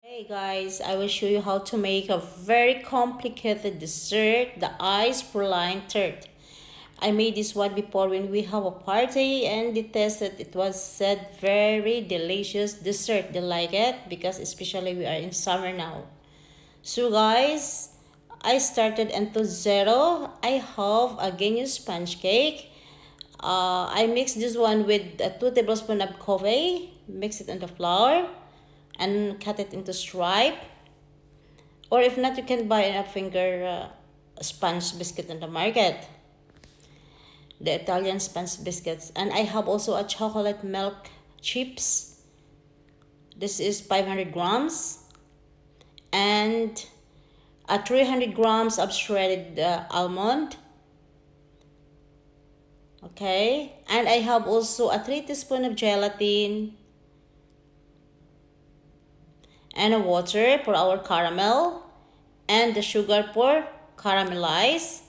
Hey guys, I will show you how to make a very complicated dessert, the PRALINE tart. I made this one before when we have a party and they tested it was said very delicious dessert. They like it because especially we are in summer now. So guys, I started into zero. I have a genius sponge cake. I mixed this one with 2 tablespoons of coffee, mix it into flour and cut it into stripe, or if not you can buy a finger sponge biscuit in the market, the Italian sponge biscuits. And I have also a chocolate milk chips. This is 500 grams, and a 300 grams of shredded almond. Okay, and I have also a 3 teaspoon of gelatin and a water for our caramel, and the sugar for caramelize,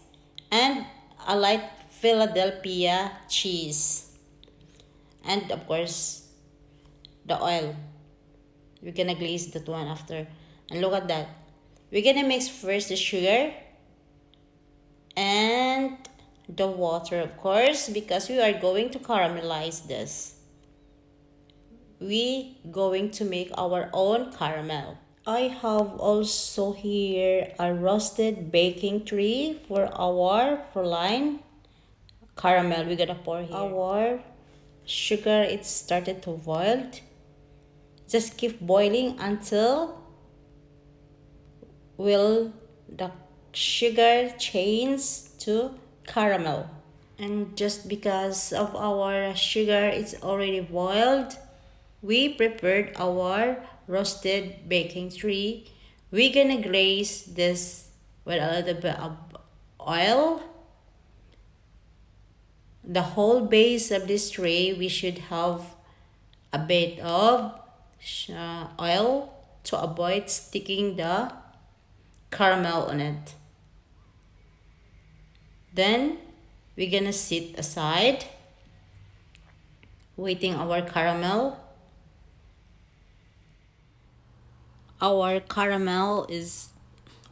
and a light Philadelphia cheese, and of course the oil. We're gonna glaze that one after. And look at that, we're gonna mix first the sugar and the water, of course, because we are going to caramelize this. We going to make our own caramel. I have also here a roasted baking tray for our praline caramel. We're gonna pour here. Our sugar, it started to boil. Just keep boiling until will the sugar change to caramel. And just because of our sugar it's already boiled, we prepared our roasted baking tray. We're gonna glaze this with a little bit of oil. The whole base of this tray we should have a bit of oil to avoid sticking the caramel on it. Then we're gonna sit aside waiting our caramel. Our caramel is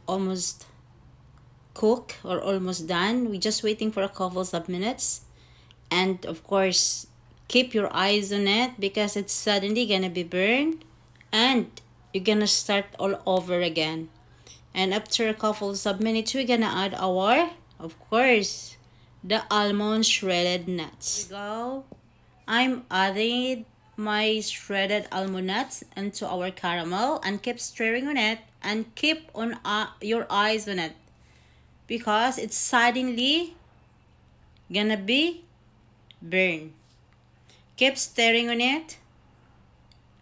almost cooked or almost done. We're just waiting for a couple of minutes, and of course keep your eyes on it because it's suddenly gonna be burned and you're gonna start all over again. And after a couple of minutes we're gonna add our, of course, the almond shredded nuts. Here we go. I'm adding my shredded almond nuts into our caramel and keep stirring on it and keep on your eyes on it because it's suddenly gonna be burned. Keep stirring on it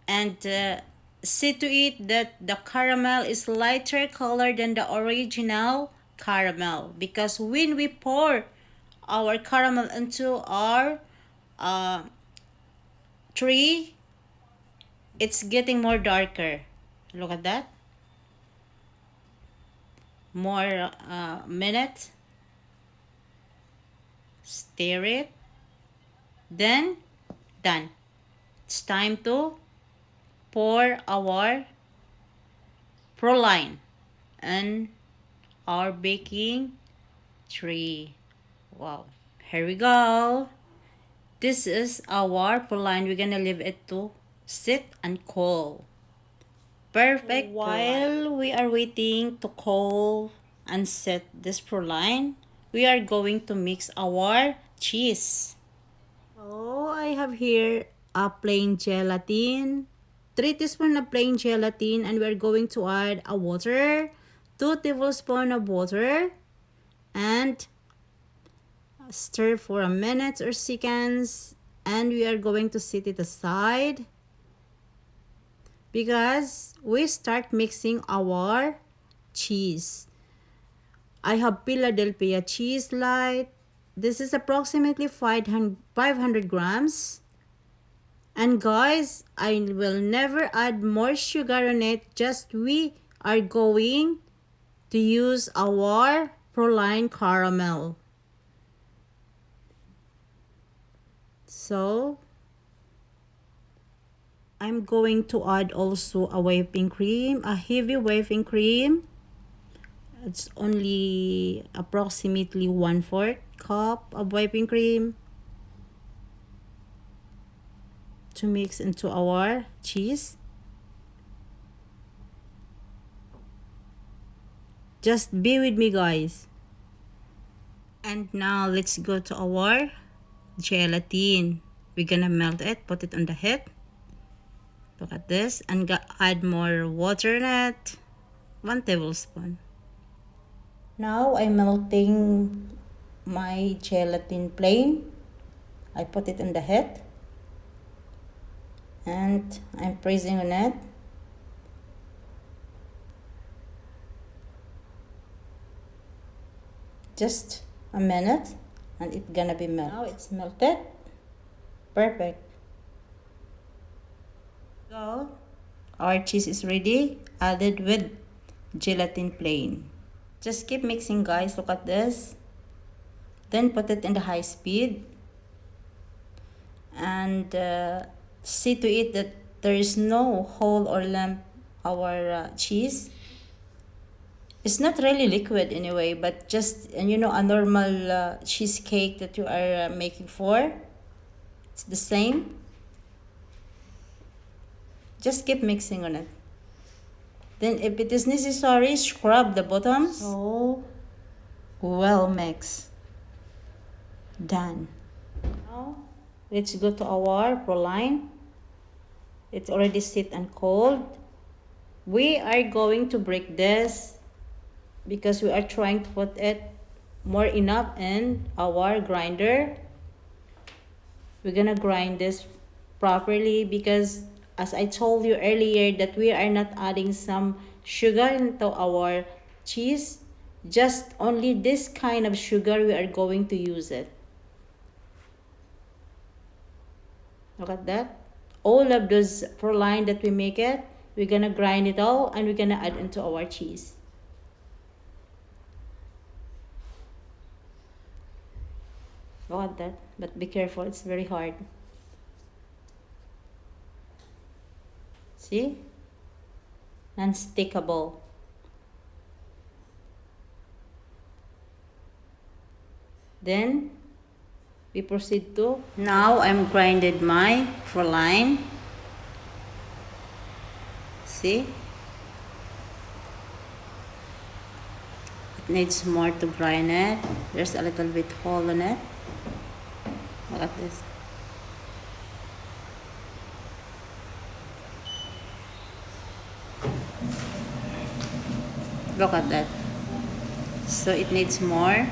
and see to it that the caramel is lighter color than the original caramel, because when we pour our caramel into our tree, it's getting more darker. Look at that. More minute. Stir it. Then done. It's time to pour our praline and our baking tray. Wow. Here we go. This is our praline. We're gonna leave it to sit and cool. Perfect. While we are waiting to cool and set this praline, we are going to mix our cheese. Oh, I have here a plain gelatin, 3 teaspoons of plain gelatin, and we're going to add a water, 2 tablespoons of water, and stir for a minute or seconds, and we are going to set it aside because we start mixing our cheese. I have Philadelphia cheese light. This is approximately 500 grams. And guys, I will never add more sugar on it. Just we are going to use our praline caramel. So I'm going to add also a whipping cream, a heavy whipping cream. It's only approximately 1/4 cup of whipping cream to mix into our cheese. Just be with me, guys. And now let's go to our gelatin. We're gonna melt it, put it on the heat. Look at this, and add more water in it. 1 tablespoon. Now I'm melting my gelatin plain. I put it in the heat and I'm pressing on it. Just a minute and it's gonna be melted. Now it's melted. Perfect. So our cheese is ready, added with gelatin plain. Just keep mixing, guys. Look at this. Then put it in the high speed and see to it that there is no hole or lump our cheese. It's not really liquid anyway, but just a normal cheesecake that you are making for, it's the same. Just keep mixing on it. Then if it is necessary, scrub the bottom. So well mixed. Done. Now let's go to our PRALINE. It's already set and cold. We are going to break this because we are trying to put it more enough in our grinder. We're gonna grind this properly because, as I told you earlier, that we are not adding some sugar into our cheese. Just only this kind of sugar we are going to use it. Look at that. All of those PRALINE that we make it, we're gonna grind it all and we're gonna add into our cheese. Look at that, but be careful, it's very hard. See? Non-stickable. Then we proceed to, now I'm grinded my PRALINE. See? It needs more to grind it. There's a little bit hole in it. Look at this. Look at that. So it needs more.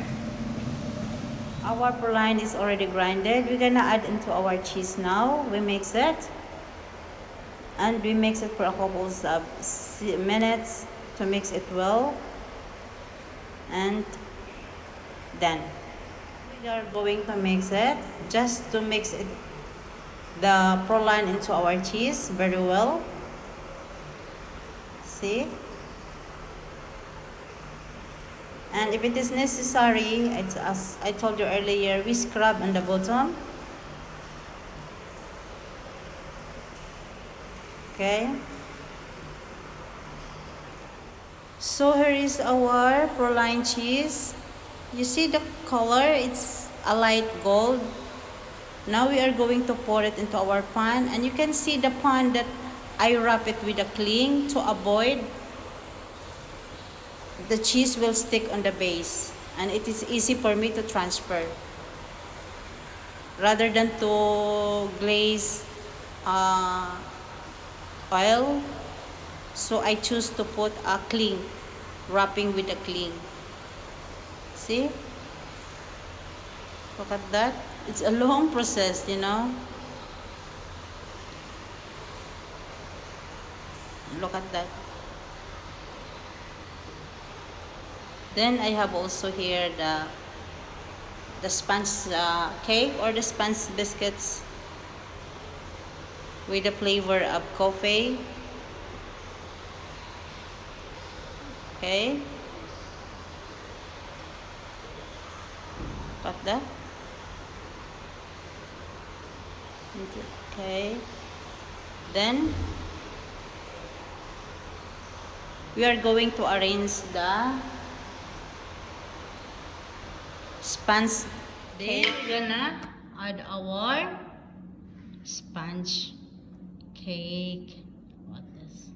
Our PRALINE is already grinded. We're gonna add into our cheese now. We mix it. And we mix it for a couple of minutes to mix it well. And then we are going to mix it, just to mix it, the PRALINE into our cheese very well. See? And if it is necessary, it's, as I told you earlier, we scrub on the bottom. Okay? So here is our PRALINE cheese. You see the color, it's a light gold. Now we are going to pour it into our pan, and you can see the pan that I wrap it with a cling to avoid the cheese will stick on the base, and it is easy for me to transfer rather than to glaze oil. So I choose to put a cling, wrapping with a cling. See? Look at that. It's a long process, you know. Look at that. Then I have also here the sponge cake or the sponge biscuits with the flavor of coffee. Okay. Got that? Okay. Then we are going to arrange the sponge cake. We're gonna add our sponge cake. What is?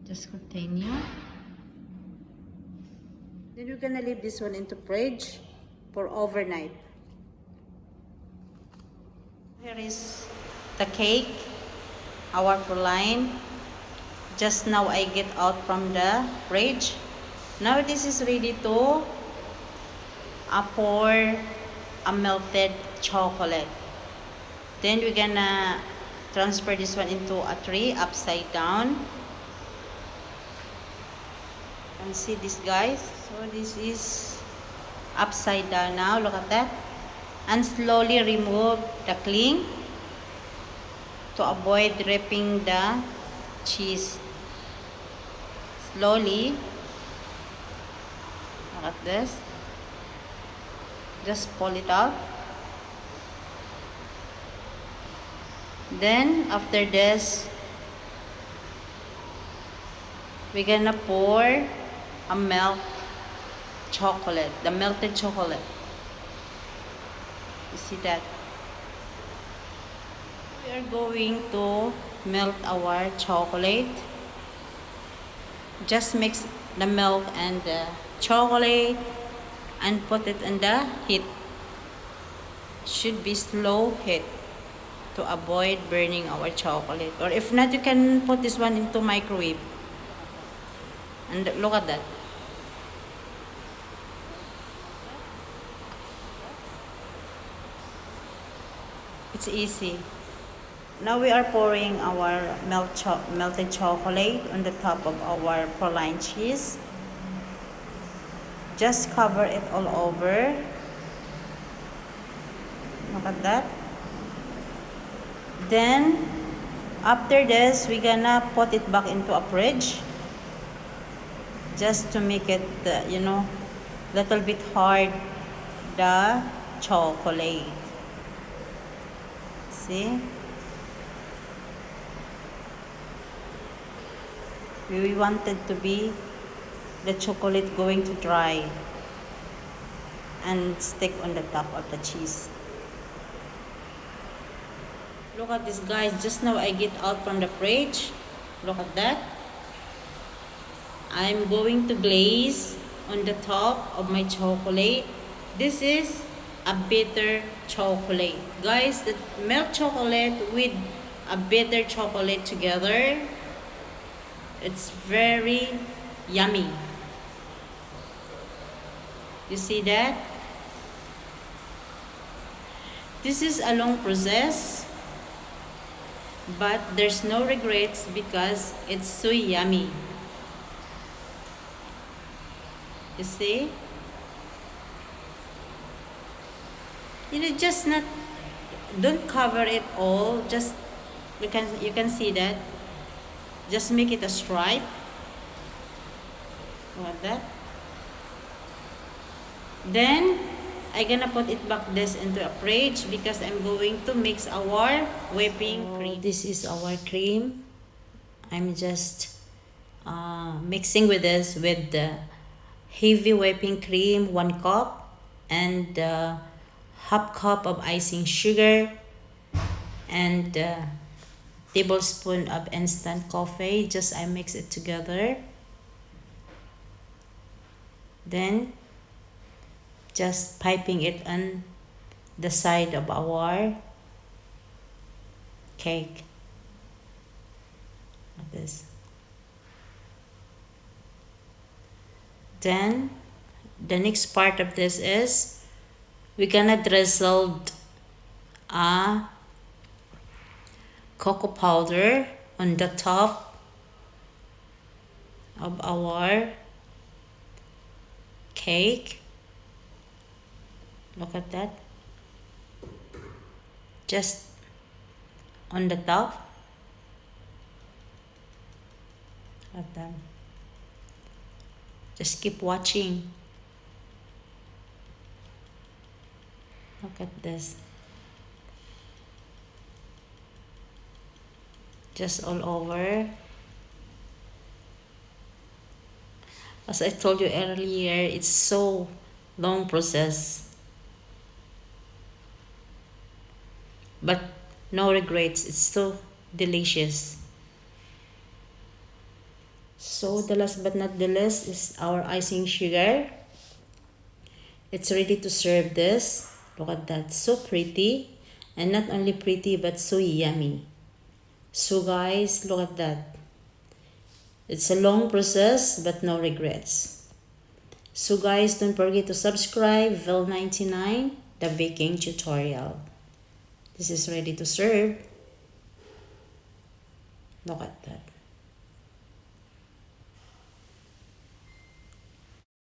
Just continue. Then we're gonna leave this one into fridge for overnight. Here is the cake, our praline. Just now I get out from the fridge. Now this is ready to pour a melted chocolate. Then we're gonna transfer this one into a tray upside down. You can see this, guys. So this is upside down now. Look at that. And slowly remove the cling to avoid dripping the cheese. Slowly. Look at this. Just pull it out. Then after this, we're gonna pour a melted chocolate. You see that? We are going to melt our chocolate. Just mix the milk and the chocolate and put it in the heat. Should be slow heat to avoid burning our chocolate. Or if not, you can put this one into microwave. And look at that. It's easy. Now we are pouring our melted chocolate on the top of our praline cheese. Just cover it all over. Look at that. Then after this, we're gonna put it back into a fridge just to make it, little bit hard, the chocolate. See? We wanted to be the chocolate going to dry and stick on the top of the cheese. Look at this, guys. Just now I get out from the fridge. Look at that. I'm going to glaze on the top of my chocolate. This is a bitter chocolate. Guys, the milk chocolate with a bitter chocolate together, it's very yummy. You see that? This is a long process, but there's no regrets because it's so yummy. You see? Just not, don't cover it all. Just you can see that. Just make it a stripe. Like that. Then I'm gonna put it back this into a fridge because I'm going to mix our whipping cream. This is our cream. I'm just mixing with this with the heavy whipping cream, 1 cup, and half cup of icing sugar, and tablespoon of instant coffee. Just I mix it together. Then just piping it on the side of our cake like this. Then the next part of this is we're gonna drizzle cocoa powder on the top of our cake. Look at that. Just on the top. Look at that. Just keep watching. Look at this. Just all over. As I told you earlier, it's so long process. But no regrets. It's so delicious. So the last but not the least is our icing sugar. It's ready to serve this. Look at that. So pretty. And not only pretty but so yummy. So guys, look at that. It's a long process but no regrets. So guys, don't forget to subscribe Vel99, the baking tutorial. This is ready to serve. Look at that.